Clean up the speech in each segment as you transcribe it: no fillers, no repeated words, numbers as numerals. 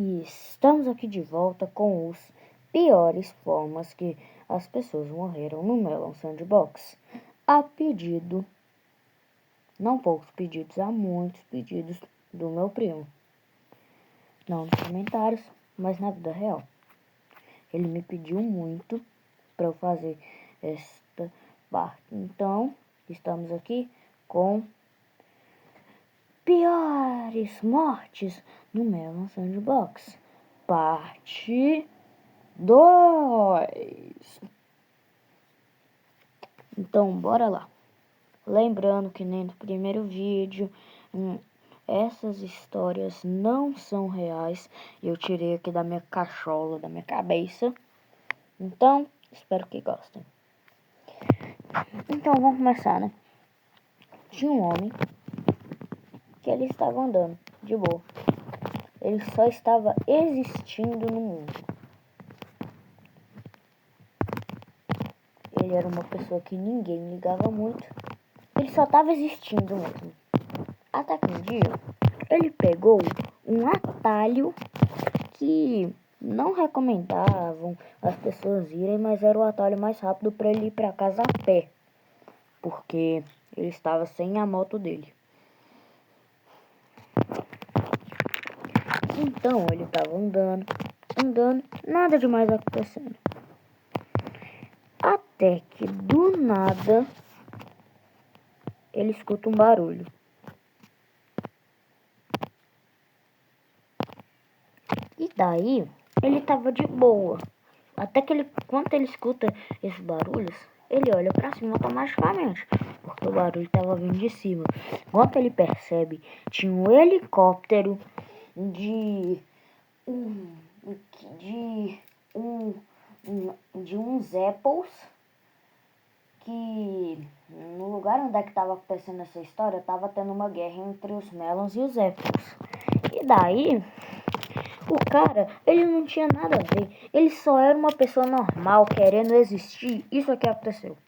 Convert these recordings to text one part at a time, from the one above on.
E estamos aqui de volta com os piores formas que as pessoas morreram no Melon Sandbox. A pedido, não poucos pedidos, há muitos pedidos do meu primo. Não nos comentários, mas na vida real. Ele me pediu muito para eu fazer esta parte. Então, estamos aqui com piores mortes no Melon Sandbox, parte 2. Então, bora lá. Lembrando que nem no primeiro vídeo, essas histórias não são reais. Eu tirei aqui da minha cachola, da minha cabeça. Então, espero que gostem. Então, vamos começar, né? Tinha um homem que ele estava andando de boa. Ele só estava existindo no mundo. Ele era uma pessoa que ninguém ligava muito. Ele só estava existindo mesmo. Até que um dia, ele pegou um atalho que não recomendavam as pessoas irem, mas era o atalho mais rápido para ele ir para casa a pé. Porque ele estava sem a moto dele. Então ele estava andando, nada demais acontecendo. Até que do nada ele escuta um barulho. E daí ele estava de boa. Até que quando ele escuta esses barulhos, ele olha para cima automaticamente, porque o barulho estava vindo de cima. Quando ele percebe, tinha um helicóptero de uns apples, que no lugar onde é que estava acontecendo essa história, estava tendo uma guerra entre os melons e os apples. E daí, o cara, ele não tinha nada a ver. Ele só era uma pessoa normal, querendo existir. Isso aqui aconteceu.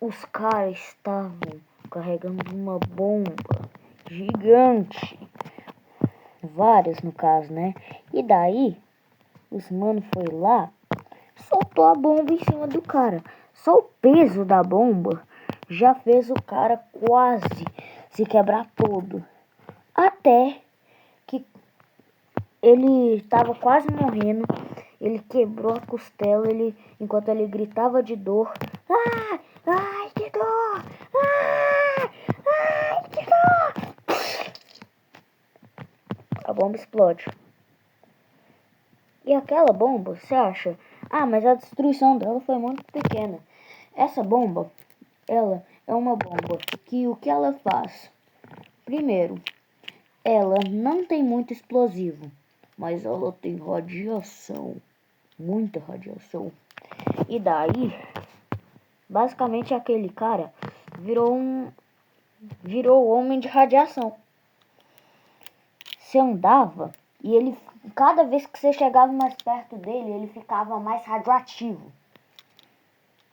Os caras estavam carregando uma bomba gigante. Várias, no caso, né? E daí, os mano foi lá, soltou a bomba em cima do cara. Só o peso da bomba já fez o cara quase se quebrar todo. Até que ele estava quase morrendo. Ele quebrou a costela, enquanto ele gritava de dor. Ai, ai, que dor! Ai, ai, que dor! A bomba explode. E aquela bomba, você acha? Ah, mas a destruição dela foi muito pequena. Essa bomba, ela é uma bomba que o que ela faz? Primeiro, ela não tem muito explosivo, mas ela tem radiação. Muita radiação. E daí, basicamente aquele cara virou homem de radiação. Você andava e ele, cada vez que você chegava mais perto dele, ele ficava mais radioativo.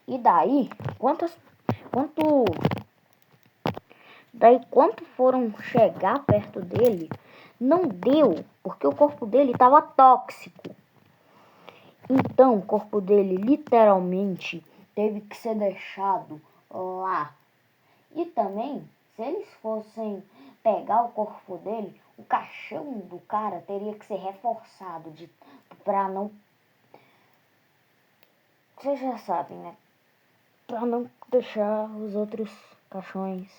E daí, quando foram chegar perto dele, não deu, porque o corpo dele estava tóxico. Então, o corpo dele literalmente teve que ser deixado lá. E também, se eles fossem pegar o corpo dele, o caixão do cara teria que ser reforçado pra não... Vocês já sabem, né? Pra não deixar os outros caixões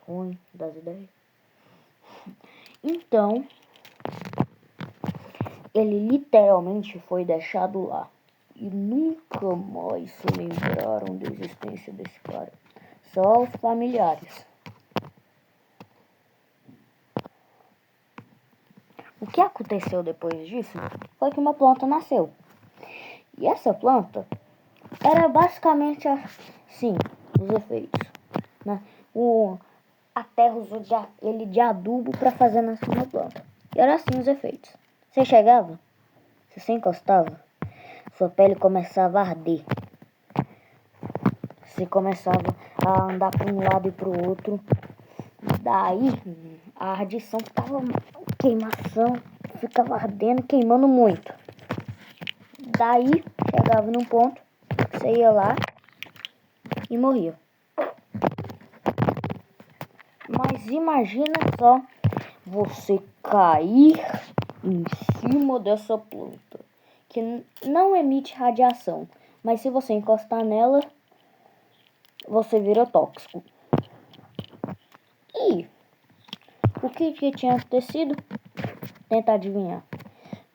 ruins das ideias. Então, ele literalmente foi deixado lá. E nunca mais se lembraram da existência desse cara. Só os familiares. O que aconteceu depois disso foi que uma planta nasceu. E essa planta era basicamente assim, os efeitos, né? A terra usou ele de adubo para fazer nascer uma planta. E era assim os efeitos. Você chegava, você encostava, sua pele começava a arder. Você começava a andar para um lado e para o outro. Daí a radiação ficava queimação, ficava ardendo, queimando muito. Daí chegava num ponto, você ia lá e morria. Mas imagina só você cair em cima dessa planta, que não emite radiação, mas se você encostar nela, você vira tóxico. E o que tinha acontecido? Tenta adivinhar.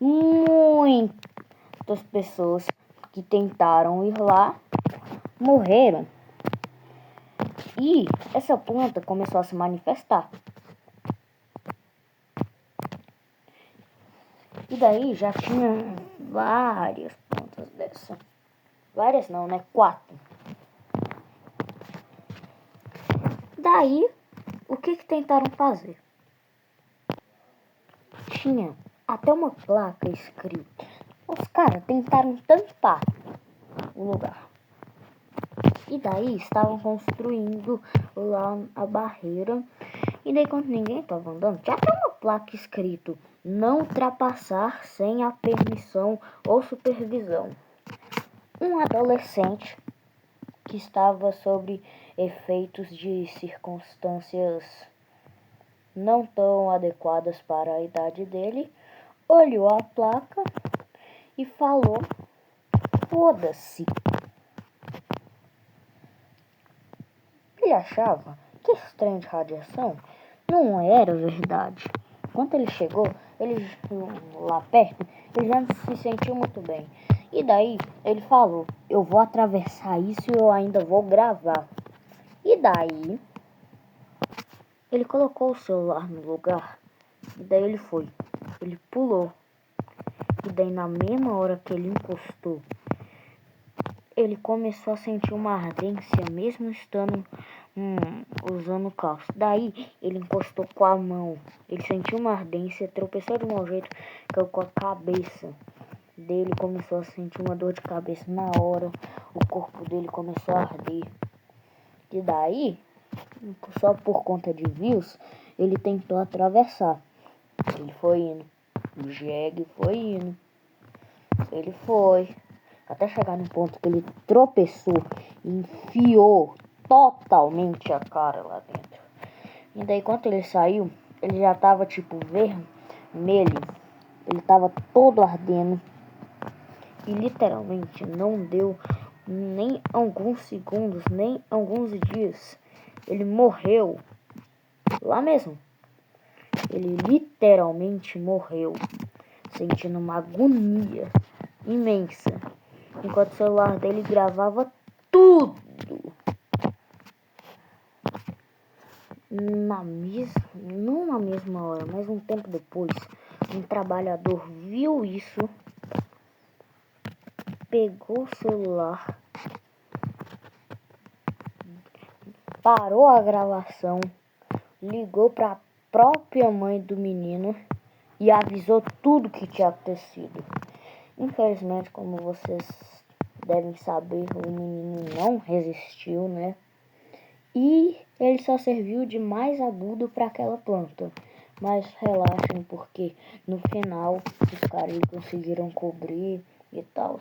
Muitas pessoas que tentaram ir lá morreram. E essa planta começou a se manifestar. E daí já tinha várias plantas dessa. Várias não, né? 4. Daí, o que tentaram fazer? Tinha até uma placa escrita. Os caras tentaram tampar o lugar. E daí estavam construindo lá a barreira. E daí quando ninguém estava andando, já tem uma placa escrito: não ultrapassar sem a permissão ou supervisão. Um adolescente que estava sob efeitos de circunstâncias não tão adequadas para a idade dele, olhou a placa e falou: foda-se. Ele achava que esse trem de radiação não era verdade. Quando ele chegou, ele lá perto, ele já não se sentiu muito bem. E daí ele falou: eu vou atravessar isso e eu ainda vou gravar. E daí ele colocou o celular no lugar. E daí ele pulou. E daí na mesma hora que ele encostou, ele começou a sentir uma ardência, mesmo estando usando calça. Daí ele encostou com a mão. Ele sentiu uma ardência, tropeçou de mau jeito, caiu com a cabeça dele, começou a sentir uma dor de cabeça na hora. O corpo dele começou a arder. E daí, só por conta de views, ele tentou atravessar. Ele foi indo. O jegue foi indo. Ele foi. Até chegar no ponto que ele tropeçou e enfiou totalmente a cara lá dentro. E daí quando ele saiu, ele já tava tipo vermelho. Ele tava todo ardendo. E literalmente não deu nem alguns segundos, nem alguns dias. Ele morreu lá mesmo. Ele literalmente morreu, sentindo uma agonia imensa, enquanto o celular dele gravava tudo. Não na mesma hora, mas um tempo depois, um trabalhador viu isso, pegou o celular, parou a gravação, ligou para a própria mãe do menino e avisou tudo que tinha acontecido. Infelizmente, como vocês devem saber, o menino não resistiu, né? E ele só serviu de mais agudo para aquela planta. Mas relaxem, porque no final os caras conseguiram cobrir e tal.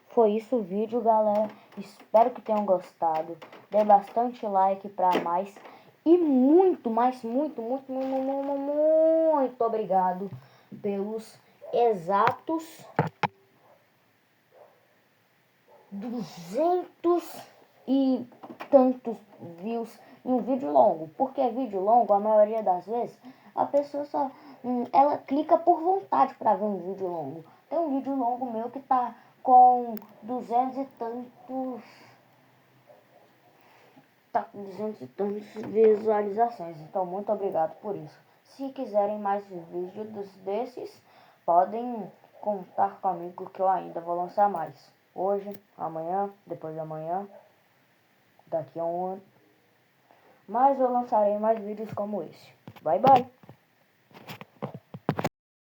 Foi isso o vídeo, galera. Espero que tenham gostado. Dê bastante like para mais. E muito obrigado pelos exatos 200 e tantos views em um vídeo longo. Porque vídeo longo, a maioria das vezes, a pessoa só ela clica por vontade para ver um vídeo longo. Tem um vídeo longo meu que tá com 200 e tantos visualizações. Então, muito obrigado por isso. Se quiserem mais vídeos desses, podem contar comigo que eu ainda vou lançar mais. Hoje, amanhã, depois de amanhã, daqui a um ano. Mas eu lançarei mais vídeos como esse. Bye, bye!